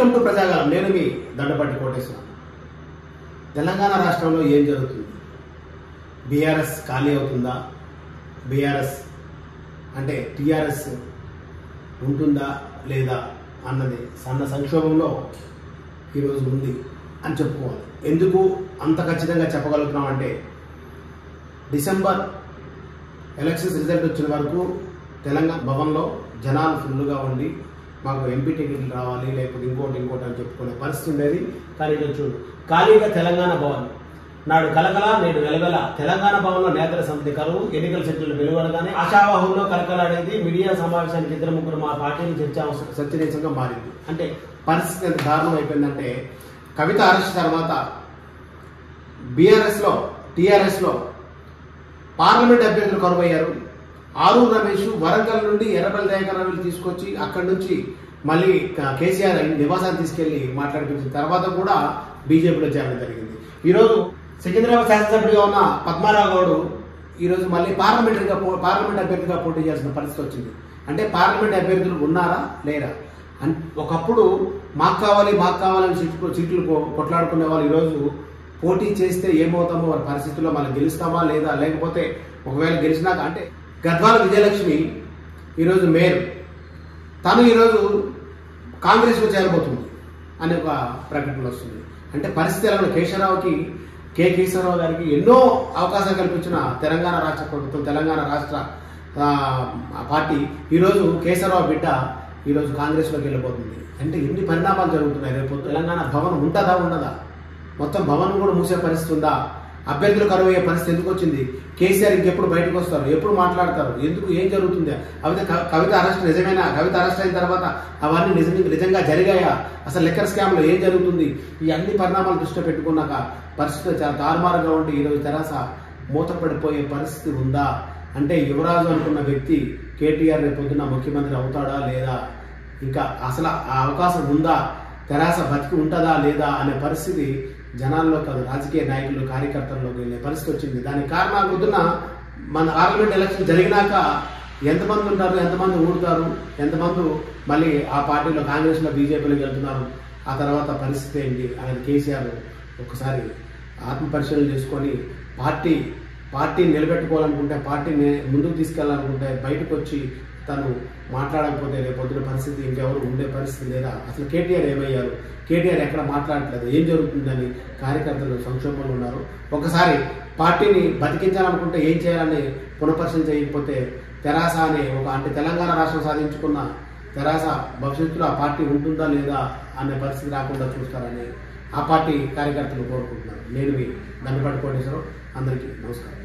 Welcome to ప్రజాగాలం. నేను మీ దండపాటి కోటేశ్వరరావు. తెలంగాణ రాష్ట్రంలో ఏం జరుగుతుంది? బీఆర్ఎస్ ఖాళీ అవుతుందా? బీఆర్ఎస్ అంటే టీఆర్ఎస్ ఉంటుందా లేదా అన్నది సన్న సంక్షోభంలో ఈరోజు ఉంది అని చెప్పుకోవాలి. ఎందుకు అంత ఖచ్చితంగా చెప్పగలుగుతున్నాం అంటే, డిసెంబర్ ఎలక్షన్స్ రిజల్ట్ వచ్చిన వరకు తెలంగాణ భవన్లో జనాలు ఫుల్గా ఉండి మాకు ఎంపీ టికెట్లు రావాలి, లేకపోతే ఇంకోటి అని చెప్పుకునే పరిస్థితి ఉండేది. కానీ ఈరోజు చూడు, ఖాళీగా తెలంగాణ భవన్ నాడు కలకల నేడు వెలవెల. తెలంగాణ భవన్లో నేతల సమితి కరువు, ఎన్నికల షెడ్యూల్ వెలువడగానే ఆశావాహంలో కలకలాడేది. మీడియా సమావేశానికి ఇద్దరు ముగ్గురు మా పార్టీని చర్చనీయాంశంగా మారింది. అంటే పరిస్థితి ఎంత దారుణం అయిపోయిందంటే, కవిత అరెస్ట్ తర్వాత బీఆర్ఎస్లో టీఆర్ఎస్లో పార్లమెంట్ అభ్యర్థులు కరువయ్యారు. ఆరూరు రమేష్ వరంగల్ నుండి ఎర్రబెల్లి దయాకర్ రావులు తీసుకొచ్చి అక్కడి నుంచి మళ్ళీ కేసీఆర్ నివాసాన్ని తీసుకెళ్లి మాట్లాడిపించిన తర్వాత కూడా బీజేపీలో చేరడం జరిగింది. ఈరోజు సికింద్రాబాద్ శాసనసభ్యుడిగా ఉన్న పద్మారావు గౌడ్ ఈరోజు మళ్ళీ పార్లమెంట్ అభ్యర్థిగా పోటీ చేయాల్సిన పరిస్థితి వచ్చింది. అంటే పార్లమెంట్ అభ్యర్థులు ఉన్నారా లేరా? ఒకప్పుడు మాకు కావాలని సీట్లు కొట్లాడుకునే వాళ్ళు ఈరోజు పోటీ చేస్తే ఏమవుతామో వారి పరిస్థితుల్లో మనం గెలుస్తామా లేదా, లేకపోతే ఒకవేళ గెలిచినాక అంటే గద్వాల విజయలక్ష్మి ఈరోజు మేయర్, తను ఈరోజు కాంగ్రెస్లో చేరబోతుంది అనే ఒక ప్రకటన వస్తుంది. అంటే పరిస్థితి ఎలా? కేశవరావు గారికి ఎన్నో అవకాశాలు కల్పించిన తెలంగాణ రాష్ట్ర ప్రభుత్వం, తెలంగాణ రాష్ట్ర పార్టీ ఈరోజు కేశవరావు బిడ్డ ఈరోజు కాంగ్రెస్లోకి వెళ్ళిపోతుంది. అంటే ఎన్ని పరిణామాలు జరుగుతున్నాయి. రేపు తెలంగాణ భవన్ ఉంటుందా ఉండదా? మొత్తం భవన్ కూడా మూసే పరిస్థితి ఉందా? అభ్యర్థులు కరువు అయ్యే పరిస్థితి ఎందుకు వచ్చింది? కేసీఆర్ ఇంకెప్పుడు బయటకు వస్తారు? ఎప్పుడు మాట్లాడతారు? ఎందుకు? ఏం జరుగుతుంది? అయితే కవిత అరెస్ట్ నిజమేనా? కవిత అరెస్ట్ అయిన తర్వాత అవన్నీ నిజంగా జరిగాయా? అసలు లెక్కర్ స్కామ్లో ఏం జరుగుతుంది? ఈ అన్ని పరిణామాలు దృష్టిలో పెట్టుకున్నాక పరిస్థితి చాలా తారుమారుగా ఉంటే ఈరోజు తెరాస మూతపడిపోయే పరిస్థితి ఉందా? అంటే యువరాజు అనుకున్న వ్యక్తి కేటీఆర్ రేపు పొద్దున్న ముఖ్యమంత్రి అవుతాడా లేదా? ఇంకా అసలు ఆ అవకాశం ఉందా? తెరాస బతికి ఉంటుందా లేదా అనే పరిస్థితి జనాల్లో కాదు, రాజకీయ నాయకులు కార్యకర్తల్లోకి వెళ్ళే పరిస్థితి వచ్చింది. దానికి కారణాలు పొద్దున మన పార్లమెంట్ ఎలక్షన్ జరిగినాక ఎంతమంది ఉంటారు, ఎంతమంది ఊడుతారు, ఎంతమంది మళ్ళీ ఆ పార్టీలో కాంగ్రెస్లో బీజేపీలోకి వెళ్తున్నారు, ఆ తర్వాత పరిస్థితి ఏంటి అనేది కేసీఆర్ ఒకసారి ఆత్మపరిశీలన చేసుకొని పార్టీని నిలబెట్టుకోవాలనుకుంటే, పార్టీని ముందుకు తీసుకెళ్లాలనుకుంటే బయటకు వచ్చి తను మాట్లాడకపోతే రేపొద్దున పరిస్థితి ఇంకెవరు ఉండే పరిస్థితి లేదా? అసలు కేటీఆర్ ఏమయ్యారు? కేటీఆర్ ఎక్కడ మాట్లాడట్లేదు, ఏం జరుగుతుందని కార్యకర్తలు సంక్షోభంలో ఉన్నారు. ఒకసారి పార్టీని బతికించాలనుకుంటే ఏం చేయాలని పునఃపరిశీలన చేయకపోతే తెరాస అనే అంటే తెలంగాణ రాష్ట్రం సాధించుకున్న తెరాస భవిష్యత్తులో ఆ పార్టీ ఉంటుందా లేదా అనే పరిస్థితి రాకుండా చూస్తారని ఆ పార్టీ కార్యకర్తలు కోరుకుంటున్నారు. నేను మీ దండపాటి కోటేశ్వరరావు. అందరికీ నమస్కారం.